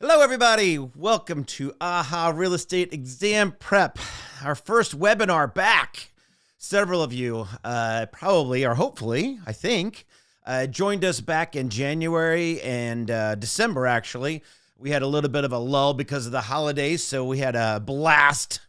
Hello, everybody. Welcome to AHA Real Estate Exam Prep, our first webinar back. Several of you probably, or hopefully, I think, joined us back in January and December, actually. We had a little bit of a lull because of the holidays, so we had a blast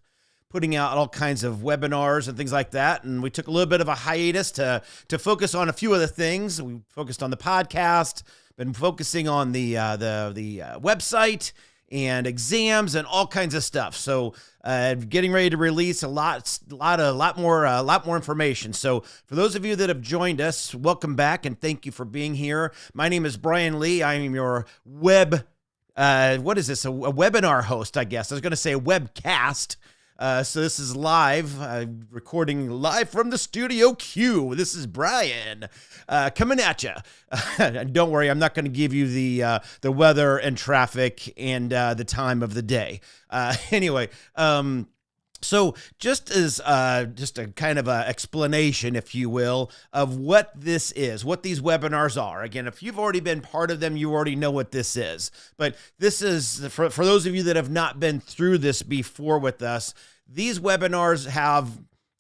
putting out all kinds of webinars and things like that. And we took a little bit of a hiatus to focus on a few other things. We focused on the podcast, been focusing on the website and exams and all kinds of stuff. So getting ready to release a lot more information. So for those of you that have joined us, welcome back and thank you for being here. My name is Brian Lee. I am your a webinar host, I guess. I was going to say webcast. So this is live, recording live from the Studio Q. This is Brian coming at you. Don't worry, I'm not going to give you the weather and traffic and the time of the day. Anyway, so just as just a kind of a explanation, if you will, of what this is, what these webinars are. Again, if you've already been part of them, you already know what this is. But this is, for those of you that have not been through this before with us, these webinars have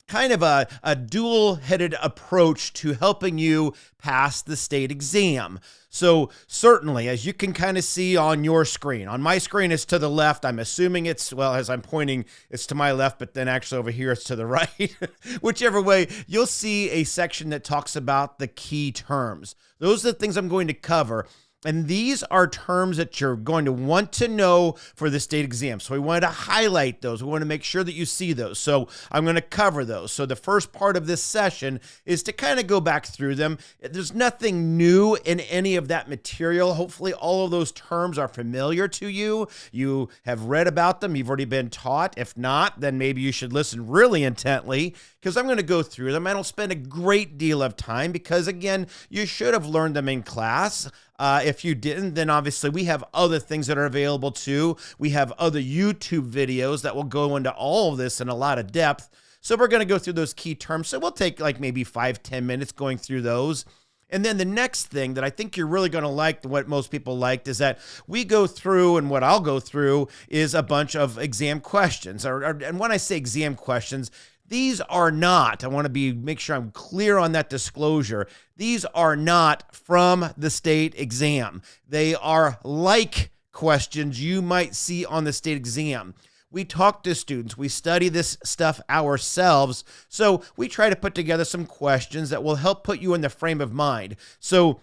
kind of a dual-headed approach to helping you pass the state exam. So certainly, as you can kind of see on your screen, on my screen it's to the left. I'm assuming it's, well, as I'm pointing, it's to my left, but then actually over here it's to the right. Whichever way, you'll see a section that talks about the key terms. Those are the things I'm going to cover. And these are terms that you're going to want to know for the state exam. So we wanted to highlight those. We want to make sure that you see those. So I'm going to cover those. So the first part of this session is to kind of go back through them. There's nothing new in any of that material. Hopefully all of those terms are familiar to you. You have read about them. You've already been taught. If not, then maybe you should listen really intently because I'm going to go through them. I don't spend a great deal of time because, again, you should have learned them in class. If you didn't, then obviously we have other things that are available too. We have other YouTube videos that will go into all of this in a lot of depth. So we're going to go through those key terms. So we'll take like maybe 5-10 minutes going through those. And then the next thing that I think you're really going to like, what most people liked, is that we go through, and what I'll go through is a bunch of exam questions. And when I say exam questions, these are not, I want to make sure I'm clear on that disclosure. These are not from the state exam. They are like questions you might see on the state exam. We talk to students, we study this stuff ourselves, so we try to put together some questions that will help put you in the frame of mind. So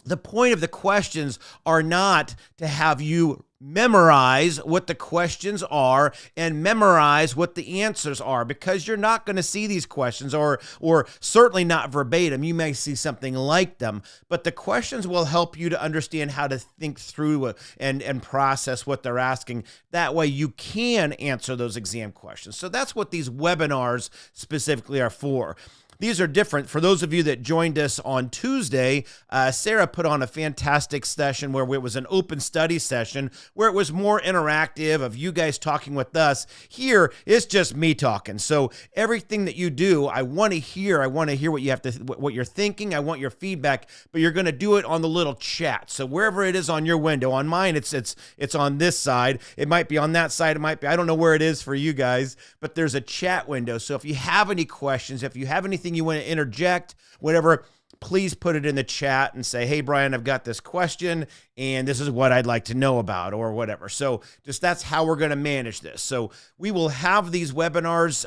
the point of the questions are not to have you memorize what the questions are and memorize what the answers are, because you're not going to see these questions, or certainly not verbatim. You may see something like them, but the questions will help you to understand how to think through and process what they're asking. That way you can answer those exam questions. So that's what these webinars specifically are for. These are different. For those of you that joined us on Tuesday, Sarah put on a fantastic session where it was an open study session where it was more interactive of you guys talking with us. Here, it's just me talking. So everything that you do, I want to hear what you have to, what you're thinking. I want your feedback, but you're going to do it on the little chat. So wherever it is on your window, on mine, it's on this side. It might be on that side. It might be, I don't know where it is for you guys, but there's a chat window. So if you have any questions, if you have anything you want to interject, whatever, please put it in the chat and say, hey, Brian, I've got this question and this is what I'd like to know about, or whatever. So just that's how we're going to manage this. So we will have these webinars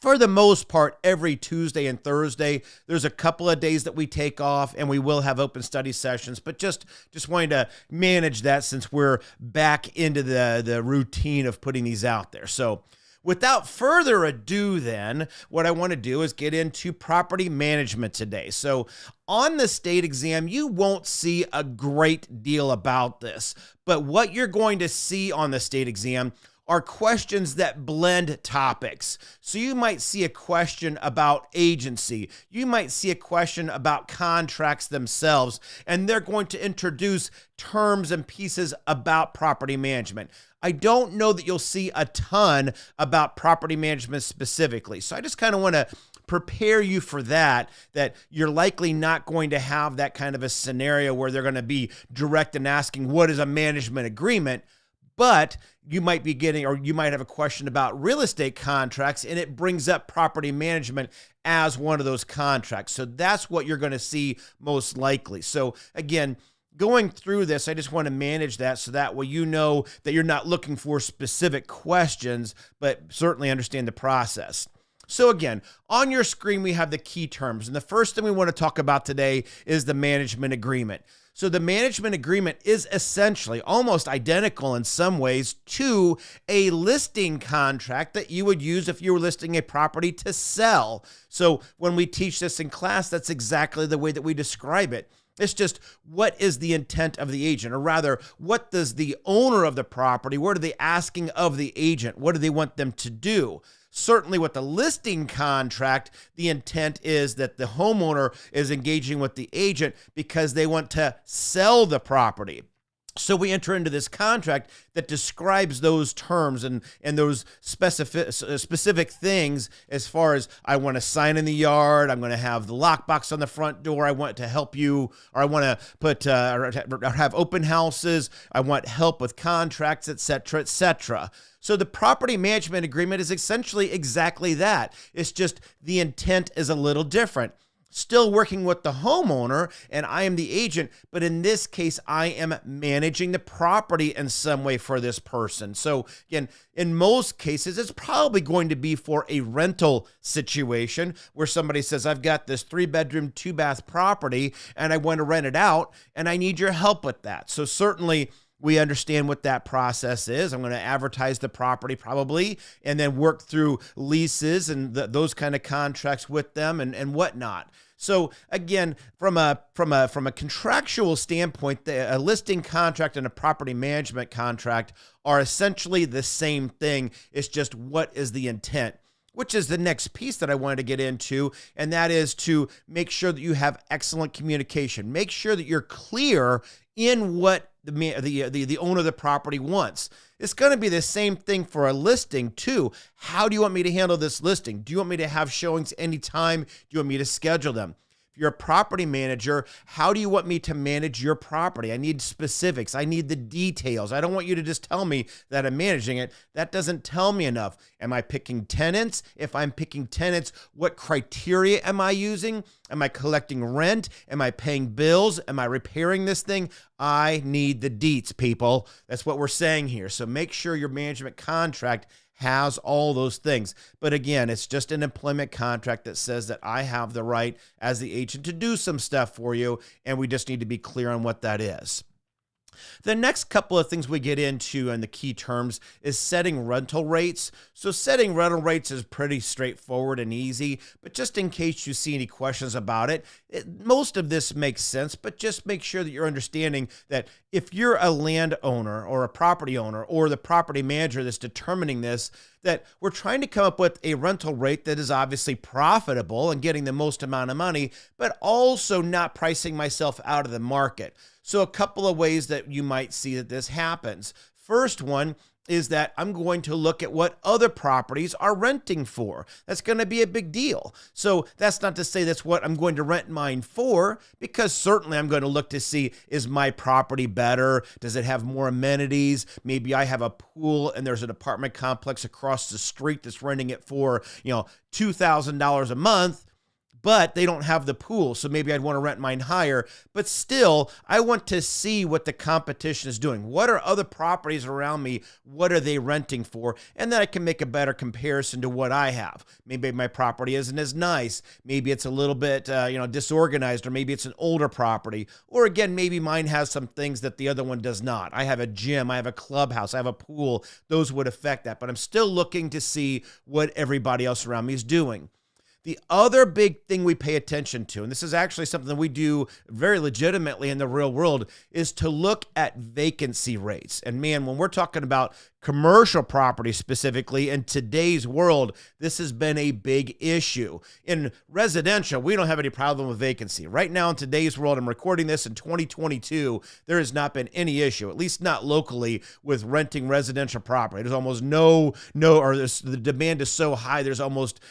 for the most part every Tuesday and Thursday. There's a couple of days that we take off and we will have open study sessions, but just wanting to manage that since we're back into the routine of putting these out there. So without further ado, then, what I want to do is get into property management today. So on the state exam, you won't see a great deal about this, but what you're going to see on the state exam are questions that blend topics. So you might see a question about agency. You might see a question about contracts themselves, and they're going to introduce terms and pieces about property management. I don't know that you'll see a ton about property management specifically. So I just kind of want to prepare you for that you're likely not going to have that kind of a scenario where they're going to be direct and asking, what is a management agreement? But you might be getting, or you might have a question about real estate contracts, and it brings up property management as one of those contracts. So that's what you're going to see most likely. So again, going through this, I just want to manage that so that way you know that you're not looking for specific questions, but certainly understand the process. So again, on your screen, we have the key terms. And the first thing we want to talk about today is the management agreement. So the management agreement is essentially almost identical in some ways to a listing contract that you would use if you were listing a property to sell. So when we teach this in class, that's exactly the way that we describe it. It's just, what is the intent of the agent? Or rather, what does the owner of the property, what are they asking of the agent? What do they want them to do? Certainly with the listing contract, the intent is that the homeowner is engaging with the agent because they want to sell the property. So we enter into this contract that describes those terms and those specific things as far as, I want a sign in the yard, I'm going to have the lockbox on the front door, I want to help you, or I want to put or have open houses, I want help with contracts, etc., etc. So the property management agreement is essentially exactly that. It's just the intent is a little different. Still working with the homeowner, and I am the agent, but in this case, I am managing the property in some way for this person. So again, in most cases, it's probably going to be for a rental situation where somebody says, I've got this 3-bedroom, 2-bath property, and I want to rent it out, and I need your help with that. So certainly, we understand what that process is. I'm going to advertise the property probably, and then work through leases and those kind of contracts with them and whatnot. So again, from a contractual standpoint, a listing contract and a property management contract are essentially the same thing. It's just, what is the intent? Which is the next piece that I wanted to get into, and that is to make sure that you have excellent communication. Make sure that you're clear in what the owner of the property wants. It's going to be the same thing for a listing too. How do you want me to handle this listing? Do you want me to have showings anytime? Do you want me to schedule them? If you're a property manager, how do you want me to manage your property? I need specifics. I need the details. I don't want you to just tell me that I'm managing it. That doesn't tell me enough. Am I picking tenants? If I'm picking tenants, what criteria am I using? Am I collecting rent? Am I paying bills? Am I repairing this thing? I need the deets, people. That's what we're saying here. So make sure your management contract has all those things. But again, it's just an employment contract that says that I have the right as the agent to do some stuff for you, and we just need to be clear on what that is. The next couple of things we get into in the key terms is setting rental rates. So setting rental rates is pretty straightforward and easy, but just in case you see any questions about it, most of this makes sense, but just make sure that you're understanding that if you're a landowner or a property owner or the property manager that's determining this, that we're trying to come up with a rental rate that is obviously profitable and getting the most amount of money, but also not pricing myself out of the market. So a couple of ways that you might see that this happens. First one is that I'm going to look at what other properties are renting for. That's going to be a big deal. So that's not to say that's what I'm going to rent mine for, because certainly I'm going to look to see, is my property better? Does it have more amenities? Maybe I have a pool and there's an apartment complex across the street that's renting it for, $2,000 a month. But they don't have the pool, so maybe I'd want to rent mine higher. But still, I want to see what the competition is doing. What are other properties around me? What are they renting for? And then I can make a better comparison to what I have. Maybe my property isn't as nice. Maybe it's a little bit, disorganized, or maybe it's an older property. Or again, maybe mine has some things that the other one does not. I have a gym, I have a clubhouse, I have a pool. Those would affect that. But I'm still looking to see what everybody else around me is doing. The other big thing we pay attention to, and this is actually something that we do very legitimately in the real world, is to look at vacancy rates. And man, when we're talking about commercial property specifically, in today's world, this has been a big issue. In residential, we don't have any problem with vacancy. Right now in today's world, I'm recording this in 2022, there has not been any issue, at least not locally, with renting residential property. There's almost the demand is so high, there's almost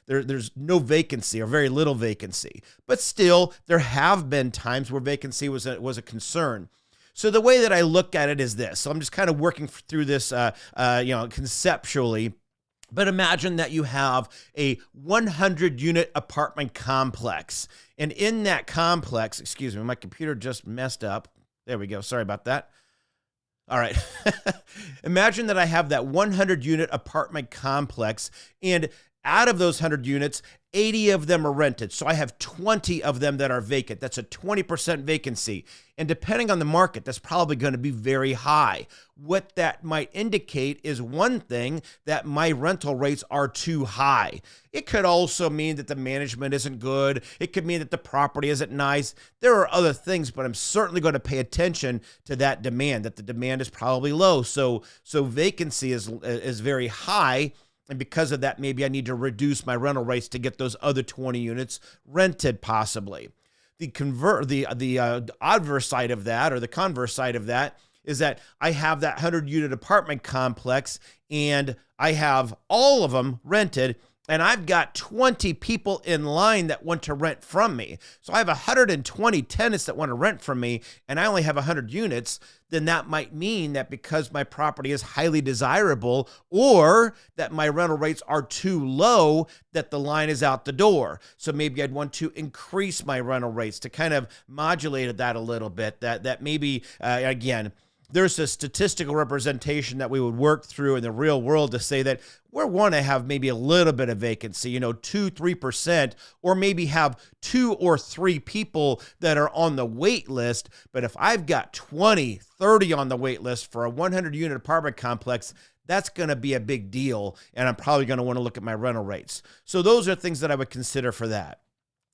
there's no vacancy or very little vacancy. But still, there have been times where vacancy was a concern. So the way that I look at it is this. So I'm just kind of working through this, conceptually. But imagine that you have a 100-unit apartment complex. And in that complex, excuse me, my computer just messed up. There we go. Sorry about that. All right. Imagine that I have that 100-unit apartment complex, and out of those 100 units, 80 of them are rented. So I have 20 of them that are vacant. That's a 20% vacancy. And depending on the market, that's probably going to be very high. What that might indicate is, one thing, that my rental rates are too high. It could also mean that the management isn't good. It could mean that the property isn't nice. There are other things, but I'm certainly going to pay attention to that demand, that the demand is probably low. So vacancy is very high. And because of that, maybe I need to reduce my rental rates to get those other 20 units rented, possibly. The adverse side of that, or the converse side of that, is that I have that 100-unit apartment complex, and I have all of them rented, and I've got 20 people in line that want to rent from me. So I have 120 tenants that want to rent from me, and I only have 100 units. Then that might mean that because my property is highly desirable, or that my rental rates are too low, that the line is out the door. So maybe I'd want to increase my rental rates to kind of modulate that a little bit. That maybe, again, there's a statistical representation that we would work through in the real world to say that we want to have maybe a little bit of vacancy, 2-3%, or maybe have 2 or 3 people that are on the wait list. But if I've got 20, 30 on the wait list for a 100-unit apartment complex, that's going to be a big deal, and I'm probably going to want to look at my rental rates. So those are things that I would consider for that.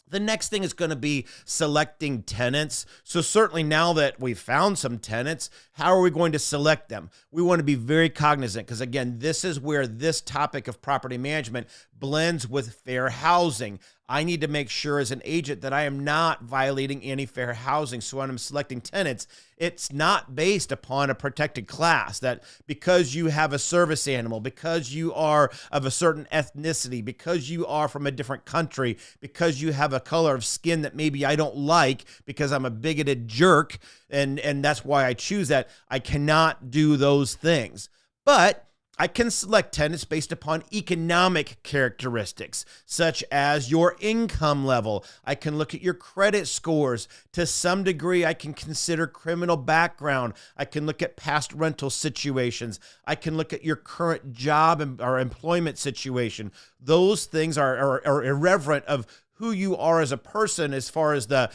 The next thing is going to be selecting tenants. So certainly now that we've found some tenants, how are we going to select them? We want to be very cognizant, because again, this is where this topic of property management blends with fair housing. I need to make sure as an agent that I am not violating any fair housing. So when I'm selecting tenants, it's not based upon a protected class, that because you have a service animal, because you are of a certain ethnicity, because you are from a different country, because you have a color of skin that maybe I don't like because I'm a bigoted jerk, and that's why I choose that. I cannot do those things. But I can select tenants based upon economic characteristics, such as your income level. I can look at your credit scores. To some degree, I can consider criminal background. I can look at past rental situations. I can look at your current job or employment situation. Those things are irreverent of who you are as a person as far as the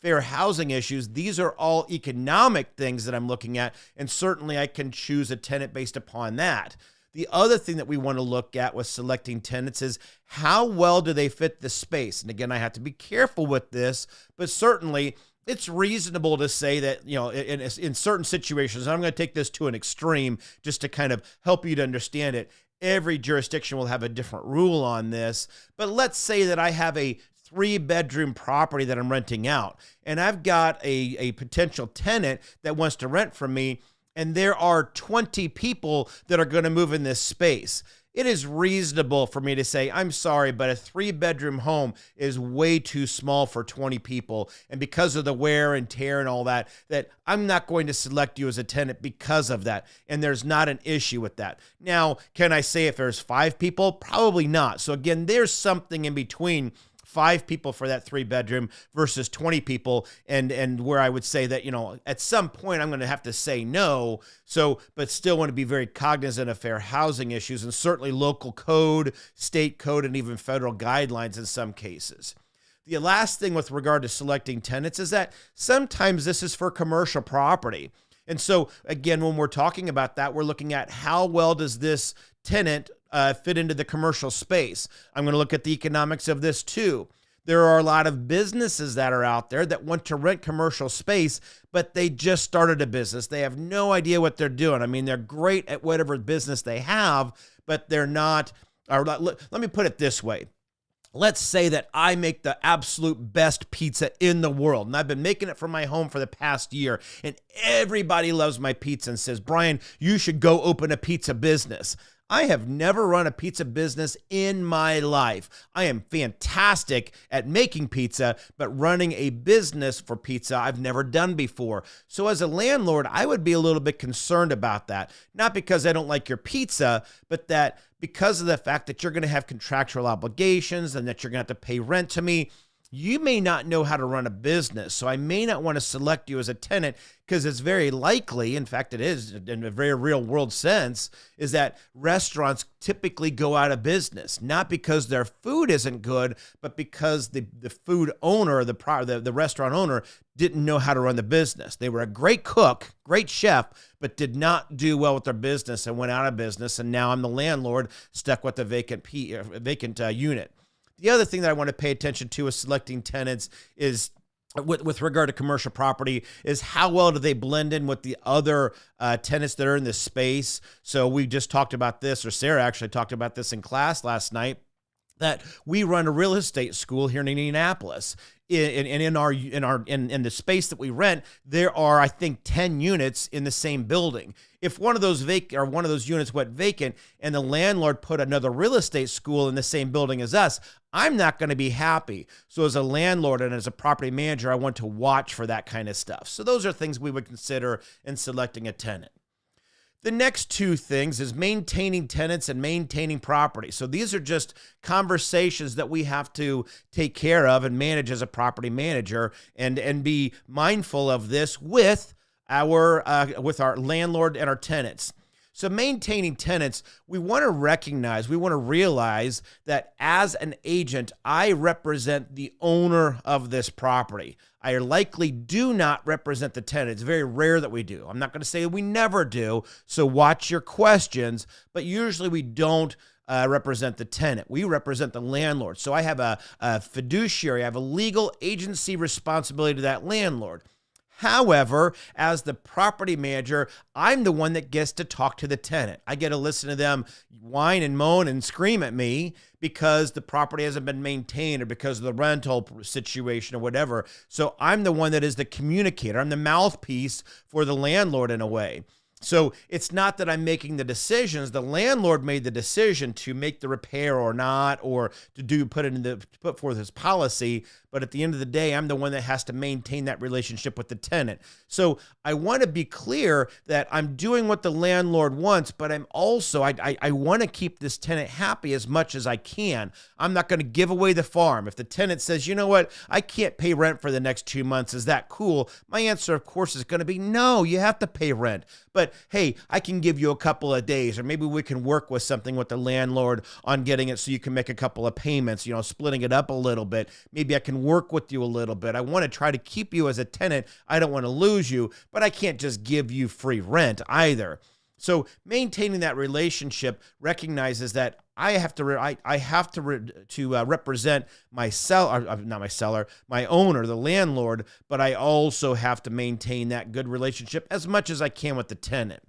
fair housing issues. These are all economic things that I'm looking at, and certainly I can choose a tenant based upon that. The other thing that we want to look at with selecting tenants is how well do they fit the space? And again, I have to be careful with this, but certainly it's reasonable to say that, in certain situations, and I'm going to take this to an extreme just to kind of help you to understand it. Every jurisdiction will have a different rule on this, but let's say that I have a 3-bedroom property that I'm renting out, and I've got a potential tenant that wants to rent from me, and there are 20 people that are going to move in this space. It is reasonable for me to say, I'm sorry, but a 3-bedroom home is way too small for 20 people. And because of the wear and tear and all that I'm not going to select you as a tenant because of that. And there's not an issue with that. Now, can I say if there's 5 people? Probably not. So again, there's something in between 5 people for that 3-bedroom versus 20 people, and where I would say that, at some point I'm going to have to say no. So, but still want to be very cognizant of fair housing issues, and certainly local code, state code, and even federal guidelines in some cases. The last thing with regard to selecting tenants is that sometimes this is for commercial property. And so again, when we're talking about that, we're looking at how well does this tenant fit into the commercial space. I'm going to look at the economics of this too. There are a lot of businesses that are out there that want to rent commercial space, but they just started a business. They have no idea what they're doing. I mean, they're great at whatever business they have, but they're not, or let me put it this way. Let's say that I make the absolute best pizza in the world, and I've been making it from my home for the past year, and everybody loves my pizza and says, Brian, you should go open a pizza business. I have never run a pizza business in my life. I am fantastic at making pizza, but running a business for pizza, I've never done before. So as a landlord, I would be a little bit concerned about that. Not because I don't like your pizza, but that because of the fact that you're going to have contractual obligations and that you're going to have to pay rent to me, you may not know how to run a business. So I may not want to select you as a tenant because it's very likely, in fact, it is in a very real world sense, is that restaurants typically go out of business, not because their food isn't good, but because the food owner, the restaurant owner didn't know how to run the business. They were a great cook, great chef, but did not do well with their business and went out of business. And now I'm the landlord stuck with a vacant unit. The other thing that I want to pay attention to is selecting tenants is with regard to commercial property is how well do they blend in with the other tenants that are in the space. So we just talked about this, or Sarah actually talked about this in class last night, that we run a real estate school here in Indianapolis. In the space that we rent, there are, I think, 10 units in the same building. If one of those units went vacant and the landlord put another real estate school in the same building as us, I'm not going to be happy. So as a landlord and as a property manager, I want to watch for that kind of stuff. So those are things we would consider in selecting a tenant. The next two things is maintaining tenants and maintaining property. So these are just conversations that we have to take care of and manage as a property manager and be mindful of this with our landlord and our tenants. So maintaining tenants, we want to realize that as an agent, I represent the owner of this property. I likely do not represent the tenant. It's very rare that we do. I'm not going to say we never do, so watch your questions, but usually we don't represent the tenant. We represent the landlord. So I have a fiduciary, I have a legal agency responsibility to that landlord. However, as the property manager, I'm the one that gets to talk to the tenant. I get to listen to them whine and moan and scream at me because the property hasn't been maintained or because of the rental situation or whatever. So I'm the one that is the communicator. I'm the mouthpiece for the landlord in a way. So it's not that I'm making the decisions. The landlord made the decision to make the repair or not, or to put forth his policy. But at the end of the day, I'm the one that has to maintain that relationship with the tenant. So I want to be clear that I'm doing what the landlord wants, but I'm also, I want to keep this tenant happy as much as I can. I'm not going to give away the farm. If the tenant says, you know what, I can't pay rent for the next 2 months, is that cool? My answer, of course, is going to be no, you have to pay rent. But hey, I can give you a couple of days, or maybe we can work with something with the landlord on getting it so you can make a couple of payments, splitting it up a little bit. Maybe I can work with you a little bit. I want to try to keep you as a tenant. I don't want to lose you, but I can't just give you free rent either. So maintaining that relationship recognizes that I have to represent my my owner, the landlord, but I also have to maintain that good relationship as much as I can with the tenant.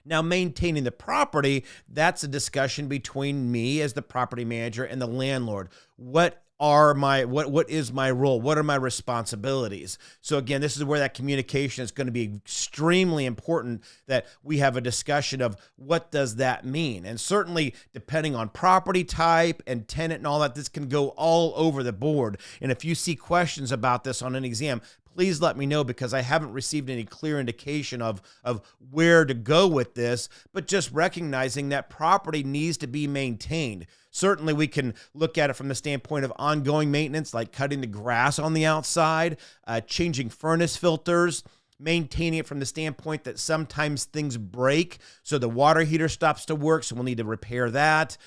Now, maintaining the property, that's a discussion between me as the property manager and the landlord. What is my role? What are my responsibilities? So again, this is where that communication is going to be extremely important, that we have a discussion of what does that mean? And certainly depending on property type and tenant and all that, this can go all over the board. And if you see questions about this on an exam, please let me know, because I haven't received any clear indication of where to go with this, but just recognizing that property needs to be maintained. Certainly, we can look at it from the standpoint of ongoing maintenance, like cutting the grass on the outside, changing furnace filters, maintaining it from the standpoint that sometimes things break. So the water heater stops to work, so we'll need to repair that.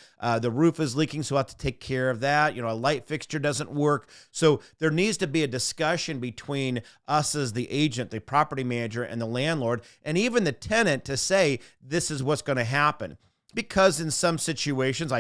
The roof is leaking, so we'll have to take care of that. A light fixture doesn't work. So there needs to be a discussion between us as the agent, the property manager, and the landlord, and even the tenant to say, this is what's going to happen. Because in some situations,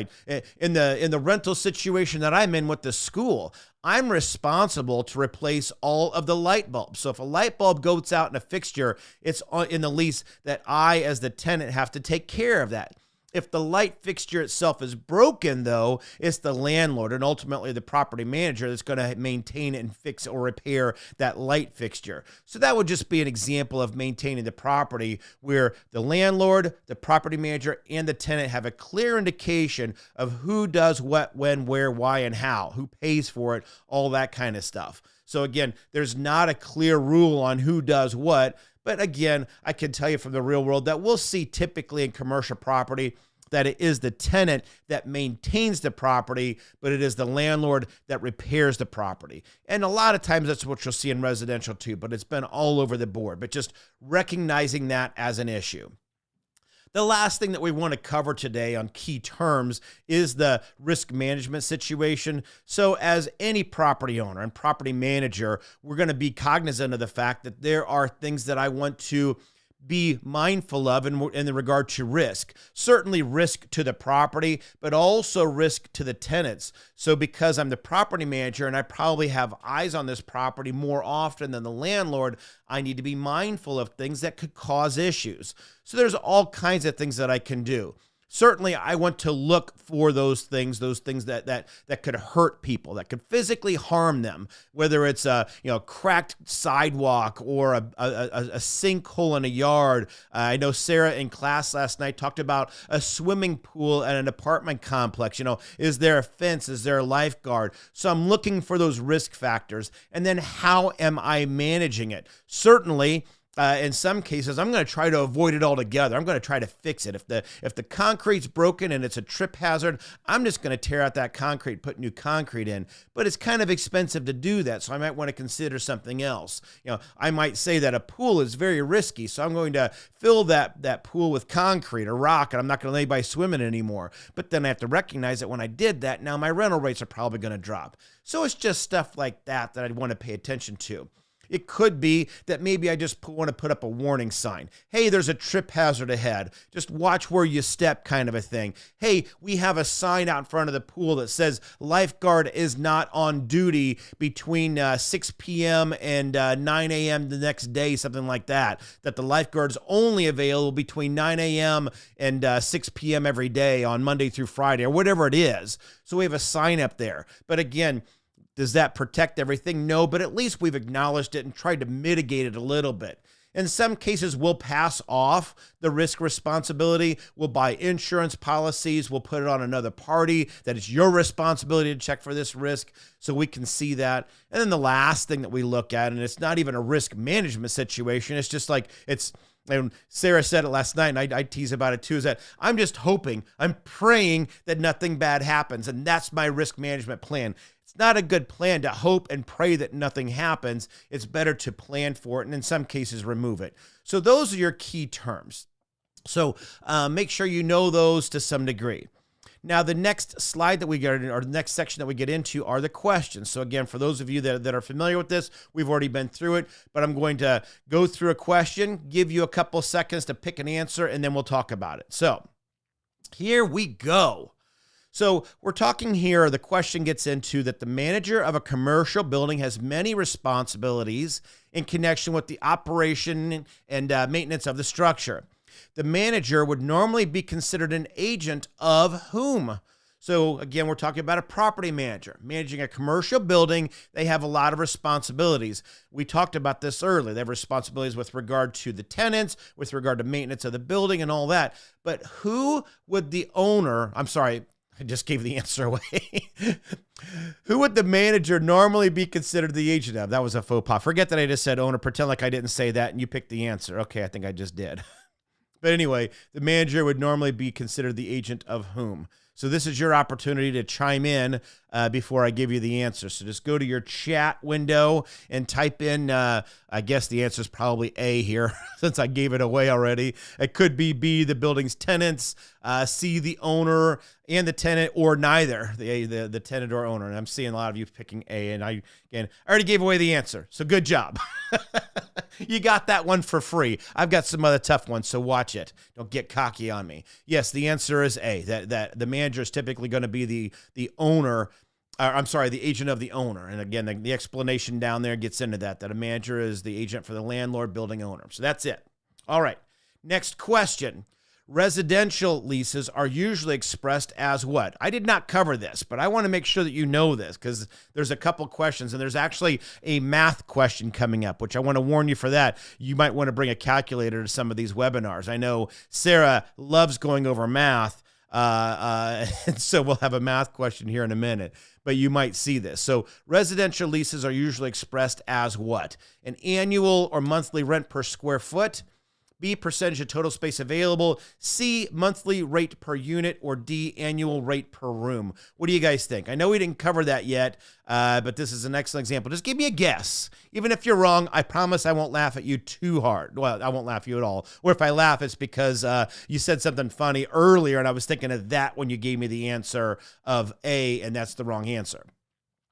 in the rental situation that I'm in with the school, I'm responsible to replace all of the light bulbs. So if a light bulb goes out in a fixture, it's in the lease that I, as the tenant, have to take care of that. If the light fixture itself is broken, though, it's the landlord and ultimately the property manager that's going to maintain and fix or repair that light fixture. So that would just be an example of maintaining the property where the landlord, the property manager, and the tenant have a clear indication of who does what, when, where, why, and how, who pays for it, all that kind of stuff. So again, there's not a clear rule on who does what. But again, I can tell you from the real world that we'll see typically in commercial property that it is the tenant that maintains the property, but it is the landlord that repairs the property. And a lot of times that's what you'll see in residential too, but it's been all over the board. But just recognizing that as an issue. The last thing that we want to cover today on key terms is the risk management situation. So as any property owner and property manager, we're going to be cognizant of the fact that there are things that I want to be mindful of in the regard to risk. Certainly risk to the property, but also risk to the tenants. So because I'm the property manager and I probably have eyes on this property more often than the landlord, I need to be mindful of things that could cause issues. So there's all kinds of things that I can do. Certainly, I want to look for those things that could hurt people, that could physically harm them, whether it's a cracked sidewalk or a sinkhole in a yard. I know Sarah in class last night talked about a swimming pool at an apartment complex. Is there a fence? Is there a lifeguard? So I'm looking for those risk factors. And then how am I managing it? Certainly, in some cases, I'm going to try to avoid it altogether. I'm going to try to fix it. If the concrete's broken and it's a trip hazard, I'm just going to tear out that concrete, put new concrete in. But it's kind of expensive to do that, so I might want to consider something else. I might say that a pool is very risky, so I'm going to fill that pool with concrete or rock, and I'm not going to let anybody swim in it anymore. But then I have to recognize that when I did that, now my rental rates are probably going to drop. So it's just stuff like that I'd want to pay attention to. It could be that maybe I just want to put up a warning sign. Hey, there's a trip hazard ahead. Just watch where you step, kind of a thing. Hey, we have a sign out in front of the pool that says lifeguard is not on duty between 6 p.m. and 9 a.m. the next day, something like that. That the lifeguard's only available between 9 a.m. and 6 p.m. every day on Monday through Friday or whatever it is. So we have a sign up there. But again, does that protect everything? No, but at least we've acknowledged it and tried to mitigate it a little bit. In some cases, we'll pass off the risk responsibility. We'll buy insurance policies. We'll put it on another party that it's your responsibility to check for this risk so we can see that. And then the last thing that we look at, and it's not even a risk management situation, it's just like and Sarah said it last night, and I tease about it too, is that I'm just hoping, I'm praying that nothing bad happens, and that's my risk management plan. It's not a good plan to hope and pray that nothing happens. It's better to plan for it and in some cases remove it. So those are your key terms. So make sure you know those to some degree. Now, the next slide that we get, or the next section that we get into, are the questions. So again, for those of you that are familiar with this, we've already been through it, but I'm going to go through a question, give you a couple seconds to pick an answer, and then we'll talk about it. So here we go. So we're talking here, the question gets into that the manager of a commercial building has many responsibilities in connection with the operation and maintenance of the structure. The manager would normally be considered an agent of whom? So again, we're talking about a property manager. Managing a commercial building, they have a lot of responsibilities. We talked about this earlier. They have responsibilities with regard to the tenants, with regard to maintenance of the building and all that. But who would the owner, I'm sorry, I just gave the answer away. Who would the manager normally be considered the agent of? That was a faux pas. Forget that I just said owner. Pretend like I didn't say that and you picked the answer. Okay, I think I just did. But anyway, the manager would normally be considered the agent of whom? So this is your opportunity to chime in before I give you the answer. So just go to your chat window and type in, I guess the answer is probably A here, since I gave it away already. It could be B, the building's tenants, C, the owner and the tenant, or neither, the tenant or owner. And I'm seeing a lot of you picking A, and I Again, I already gave away the answer, so good job. You got that one for free. I've got some other tough ones, so watch it. Don't get cocky on me. Yes, the answer is A, that the manager is typically going to be the owner. The agent of the owner. And again, the explanation down there gets into that a manager is the agent for the landlord, building owner. So that's it. All right. Next question. Residential leases are usually expressed as what? I did not cover this, but I want to make sure that you know this because there's a couple questions, and there's actually a math question coming up, which I want to warn you for that. You might want to bring a calculator to some of these webinars. I know Sarah loves going over math, and so we'll have a math question here in a minute, but you might see this. So residential leases are usually expressed as what? An annual or monthly rent per square foot, B, percentage of total space available, C, monthly rate per unit, or D, annual rate per room. What do you guys think? I know we didn't cover that yet, but this is an excellent example. Just give me a guess. Even if you're wrong, I promise I won't laugh at you too hard. Well, I won't laugh at you at all. Or if I laugh, it's because you said something funny earlier, and I was thinking of that when you gave me the answer of A, and that's the wrong answer.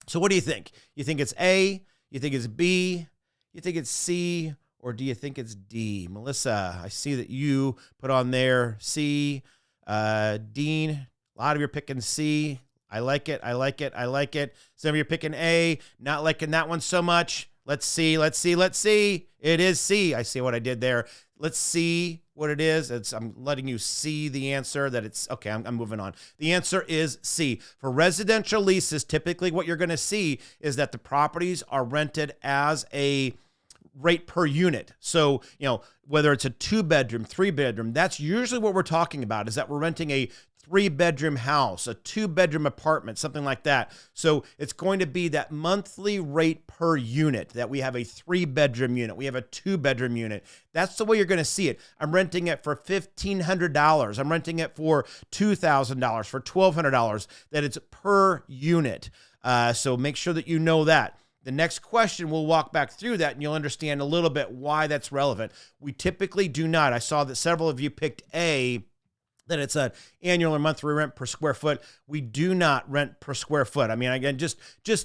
So what do you think? You think it's A? You think it's B? You think it's C? Or do you think it's D? Melissa, I see that you put on there C. Dean, a lot of you are picking C. I like it. I like it. I like it. Some of you are picking A. Not liking that one so much. Let's see. Let's see. Let's see. It is C. I see what I did there. Let's see what it is. I'm letting you see the answer that it's okay. I'm moving on. The answer is C. For residential leases, typically what you're going to see is that the properties are rented as a rate per unit. So, whether it's a 2-bedroom, 3-bedroom, that's usually what we're talking about, is that we're renting a 3-bedroom house, a 2-bedroom apartment, something like that. So it's going to be that monthly rate per unit, that we have a 3-bedroom unit, we have a 2-bedroom unit. That's the way you're going to see it. I'm renting it for $1,500. I'm renting it for $2,000, for $1,200, that it's per unit. So make sure that you know that. The next question, we'll walk back through that and you'll understand a little bit why that's relevant. We typically do not. I saw that several of you picked A, that it's an annual or monthly rent per square foot. We do not rent per square foot. I mean, again, just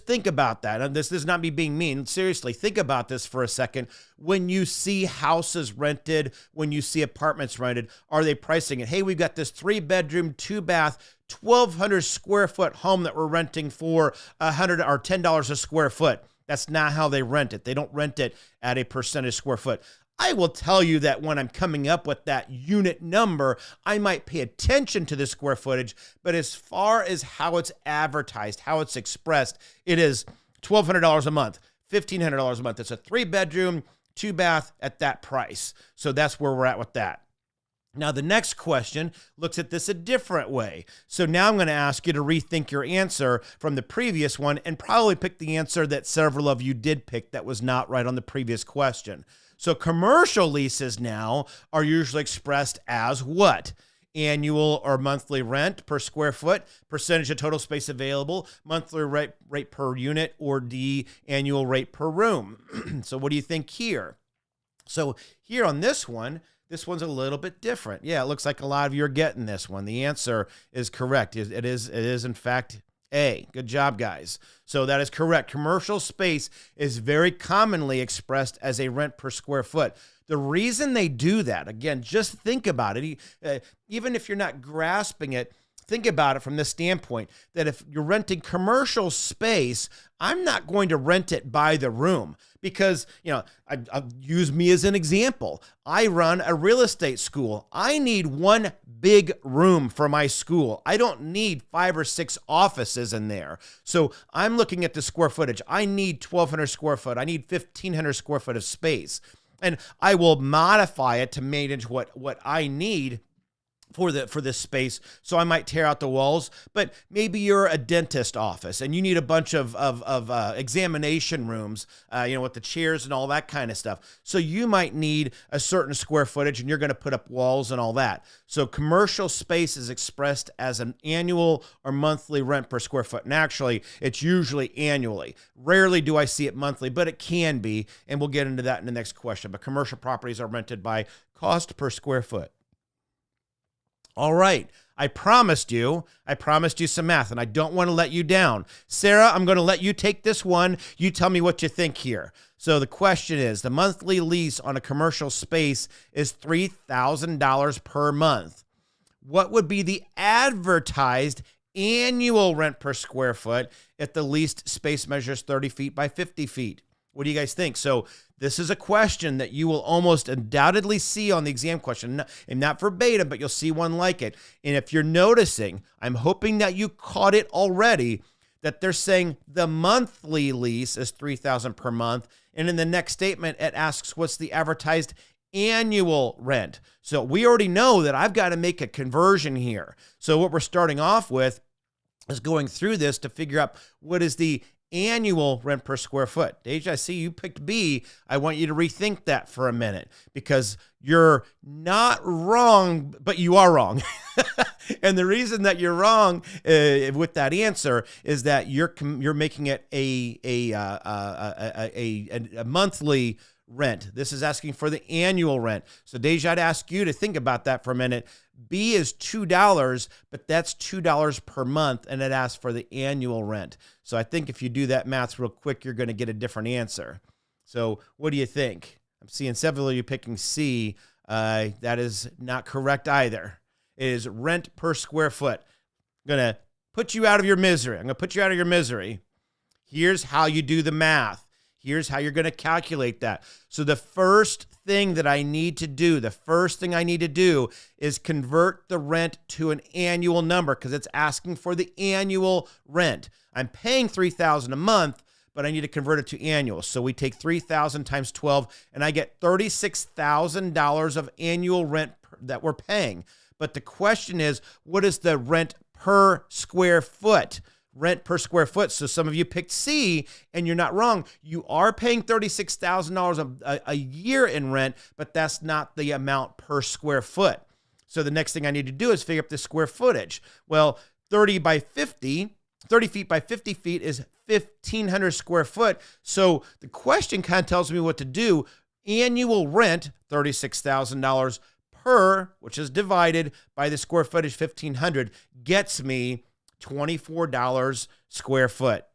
think about that. And this is not me being mean. Seriously, think about this for a second. When you see houses rented, when you see apartments rented, are they pricing it? Hey, we've got this 3-bedroom, 2-bath, 1,200 square foot home that we're renting for $100 or $10 a square foot. That's not how they rent it. They don't rent it at a percentage square foot. I will tell you that when I'm coming up with that unit number, I might pay attention to the square footage, but as far as how it's advertised, how it's expressed, it is $1,200 a month, $1,500 a month. It's a 3-bedroom, 2-bath at that price. So that's where we're at with that. Now, the next question looks at this a different way. So now I'm going to ask you to rethink your answer from the previous one and probably pick the answer that several of you did pick that was not right on the previous question. So commercial leases now are usually expressed as what? Annual or monthly rent per square foot, percentage of total space available, monthly rate per unit, or D, annual rate per room. So what do you think here? So here on this one's a little bit different. Yeah, it looks like a lot of you are getting this one. The answer is correct. It is in fact A. Good job, guys. So that is correct. Commercial space is very commonly expressed as a rent per square foot. The reason they do that, again, just think about it. Even if you're not grasping it, think about it from this standpoint, that if you're renting commercial space, I'm not going to rent it by the room because, I'll use me as an example. I run a real estate school. I need one big room for my school. I don't need 5 or 6 offices in there. So I'm looking at the square footage. I need 1,200 square foot. I need 1,500 square foot of space. And I will modify it to manage what I need for this space. So I might tear out the walls, but maybe you're a dentist office and you need a bunch of examination rooms, with the chairs and all that kind of stuff. So you might need a certain square footage and you're going to put up walls and all that. So commercial space is expressed as an annual or monthly rent per square foot. And actually, it's usually annually. Rarely do I see it monthly, but it can be. And we'll get into that in the next question. But commercial properties are rented by cost per square foot. All right, I promised you some math, and I don't want to let you down. Sarah, I'm going to let you take this one. You tell me what you think here. So the question is, the monthly lease on a commercial space is $3,000 per month. What would be the advertised annual rent per square foot if the leased space measures 30 feet by 50 feet? What do you guys think? So this is a question that you will almost undoubtedly see on the exam question, and not verbatim, but you'll see one like it. And if you're noticing, I'm hoping that you caught it already, that they're saying the monthly lease is $3,000 per month. And in the next statement, it asks what's the advertised annual rent. So we already know that I've got to make a conversion here. So what we're starting off with is going through this to figure out what is the annual rent per square foot. Deja, I see you picked B. I want you to rethink that for a minute, because you're not wrong, but you are wrong. And the reason that you're wrong with that answer is that you're making it a monthly rent. This is asking for the annual rent. So Deja, I'd ask you to think about that for a minute. B is $2, but that's $2 per month, and it asks for the annual rent. So I think if you do that math real quick, you're going to get a different answer. So what do you think? I'm seeing several of you picking C. That is not correct either. It is rent per square foot. I'm going to put you out of your misery. Here's how you do the math. Here's how you're going to calculate that. So the first thing I need to do is convert the rent to an annual number, because it's asking for the annual rent. I'm paying $3,000 a month, but I need to convert it to annual. So we take 3,000 times 12, and I get $36,000 of annual rent that we're paying. But the question is, what is the rent per square foot? Rent per square foot. So some of you picked C, and you're not wrong. You are paying $36,000 a year in rent, but that's not the amount per square foot. So the next thing I need to do is figure out the square footage. Well, 30 feet by 50 feet is 1,500 square foot. So the question kind of tells me what to do. Annual rent, $36,000 per, which is divided by the square footage, 1,500, gets me $24 square foot.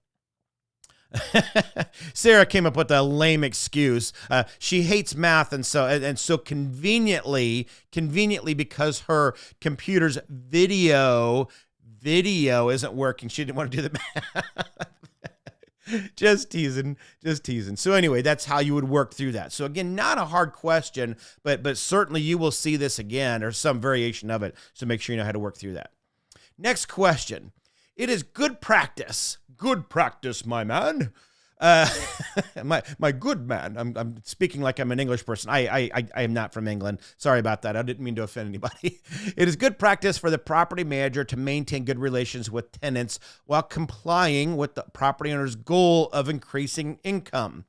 Sarah came up with a lame excuse. She hates math, and so conveniently, because her computer's video isn't working, she didn't want to do the math. Just teasing. So anyway, that's how you would work through that. So again, not a hard question, but certainly you will see this again, or some variation of it. So make sure you know how to work through that. Next question. It is good practice. Good practice, my man. My good man. I'm speaking like I'm an English person. I am not from England. Sorry about that. I didn't mean to offend anybody. It is good practice for the property manager to maintain good relations with tenants while complying with the property owner's goal of increasing income.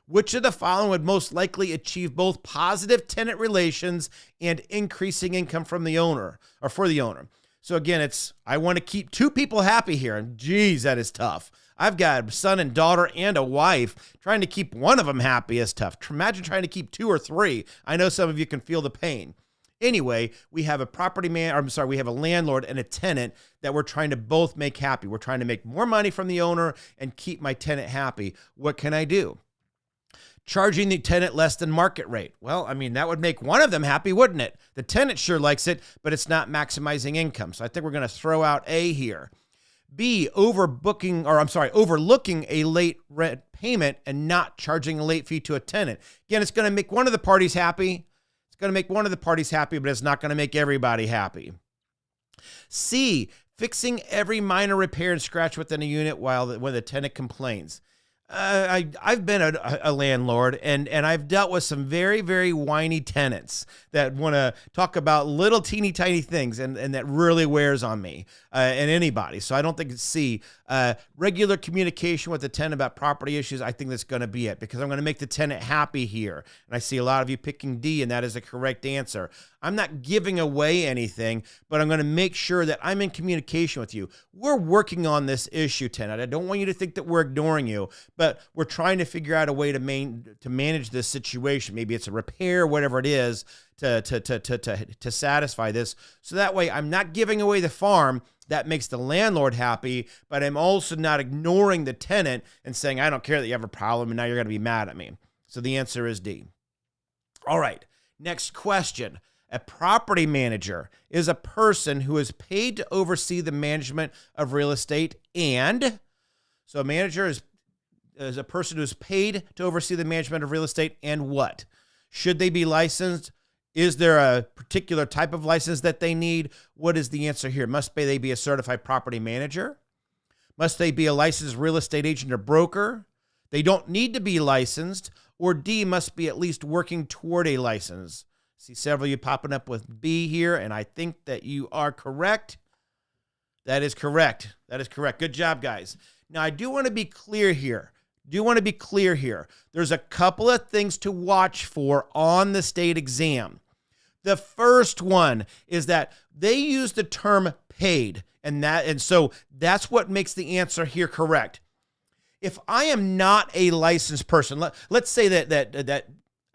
Which of the following would most likely achieve both positive tenant relations and increasing income from the owner, or for the owner? So again, I want to keep two people happy here, and geez, that is tough. I've got a son and daughter and a wife. Trying to keep one of them happy is tough. Imagine trying to keep two or three. I know some of you can feel the pain. Anyway, we have a landlord and a tenant that we're trying to both make happy. We're trying to make more money from the owner and keep my tenant happy. What can I do? Charging the tenant less than market rate. Well, I mean, that would make one of them happy, wouldn't it? The tenant sure likes it, but it's not maximizing income. So I think we're going to throw out A here. B, overlooking a late rent payment and not charging a late fee to a tenant. Again, it's going to make one of the parties happy. But it's not going to make everybody happy. C, fixing every minor repair and scratch within a unit when the tenant complains. I've been a landlord, and I've dealt with some very, very whiny tenants that want to talk about little teeny tiny things, and that really wears on me and anybody. So I don't think it's C. Regular communication with the tenant about property issues, I think that's going to be it, because I'm going to make the tenant happy here. And I see a lot of you picking D, and that is the correct answer. I'm not giving away anything, but I'm going to make sure that I'm in communication with you. We're working on this issue, tenant. I don't want you to think that we're ignoring you, but we're trying to figure out a way to manage this situation. Maybe it's a repair, whatever it is, to satisfy this. So that way I'm not giving away the farm. That makes the landlord happy, but I'm also not ignoring the tenant and saying, I don't care that you have a problem and now you're going to be mad at me. So the answer is D. All right, next question. A property manager is a person who is paid to oversee the management of real estate, and so a manager is a person who is paid to oversee the management of real estate, and what? Should they be licensed? Is there a particular type of license that they need? What is the answer here? Must they be a certified property manager? Must they be a licensed real estate agent or broker? They don't need to be licensed. Or D, must be at least working toward a license. See several of you popping up with B here, and I think that you are correct. That is correct. That is correct. Good job, guys. Now, I do want to be clear here. There's a couple of things to watch for on the state exam. The first one is that they use the term paid, and so that's what makes the answer here correct. If I am not a licensed person, let's say that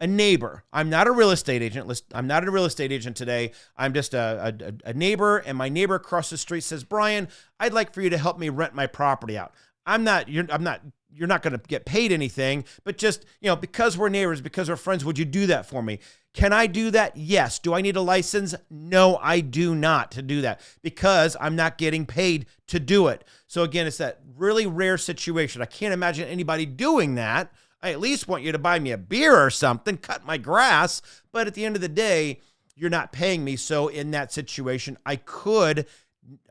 a neighbor, I'm not a real estate agent. I'm not a real estate agent today. I'm just a neighbor, and my neighbor across the street says, Brian, I'd like for you to help me rent my property out. You're not going to get paid anything, but just, because we're neighbors, because we're friends, would you do that for me? Can I do that? Yes. Do I need a license? No, I do not to do that because I'm not getting paid to do it. So again, it's that really rare situation. I can't imagine anybody doing that. I at least want you to buy me a beer or something, cut my grass. But at the end of the day, you're not paying me. So in that situation, I could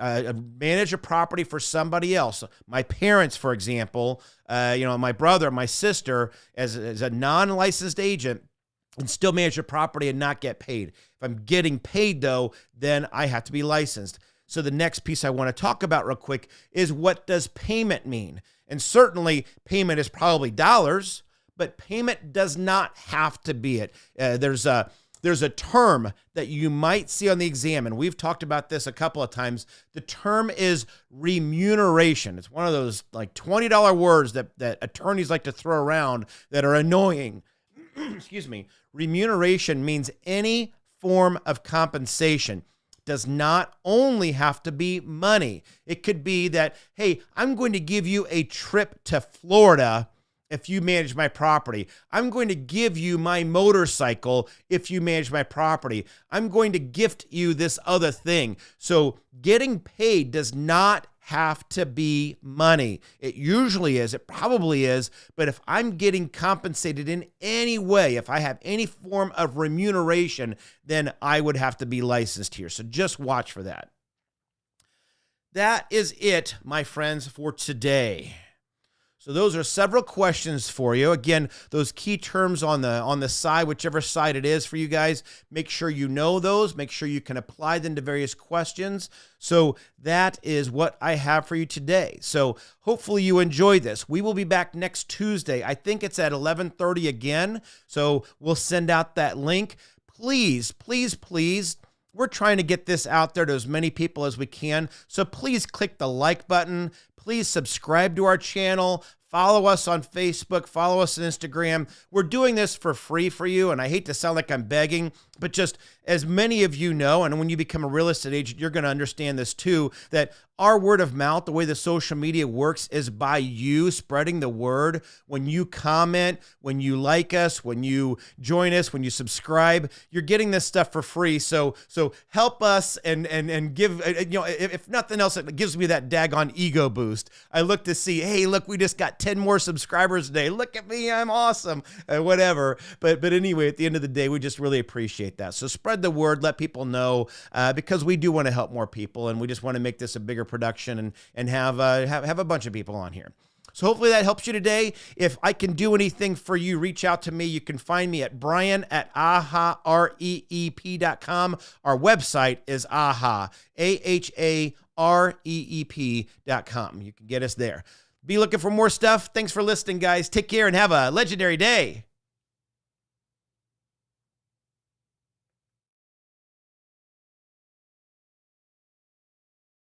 manage a property for somebody else. My parents, for example, my brother, my sister, as a non-licensed agent, and still manage a property and not get paid. If I'm getting paid, though, then I have to be licensed. So the next piece I want to talk about real quick is, what does payment mean? And certainly payment is probably dollars, but payment does not have to be it. There's a term that you might see on the exam, and we've talked about this a couple of times. The term is remuneration. It's one of those like $20 words that attorneys like to throw around that are annoying. Excuse me. Remuneration means any form of compensation. Does not only have to be money. It could be that, hey, I'm going to give you a trip to Florida if you manage my property. I'm going to give you my motorcycle if you manage my property. I'm going to gift you this other thing. So getting paid does not have to be money. It usually is. It probably is. But if I'm getting compensated in any way, if I have any form of remuneration, then I would have to be licensed here. So just watch for that. That is it, my friends, for today. So those are several questions for you. Again, those key terms on the side, whichever side it is for you guys, make sure you know those. Make sure you can apply them to various questions. So that is what I have for you today. So hopefully you enjoyed this. We will be back next Tuesday. I think it's at 11:30 again. So we'll send out that link. Please, please, please. We're trying to get this out there to as many people as we can. So please click the like button. Please subscribe to our channel. Follow us on Facebook. Follow us on Instagram. We're doing this for free for you, and I hate to sound like I'm begging, but just as many of you know, and when you become a real estate agent, you're going to understand this too, that our word of mouth, the way the social media works, is by you spreading the word. When you comment, when you like us, when you join us, when you subscribe, you're getting this stuff for free. So help us and give, if nothing else, it gives me that daggone ego boost. I look to see, hey, look, we just got 10 more subscribers today. Look at me, I'm awesome, whatever. But anyway, at the end of the day, we just really appreciate that. So spread the word, let people know, because we do want to help more people, and we just want to make this a bigger production and have a bunch of people on here. So hopefully that helps you today. If I can do anything for you, reach out to me. You can find me at brian@ahareep.com. Our website is ahareep.com. You can get us there. Be looking for more stuff. Thanks for listening, guys. Take care and have a legendary day.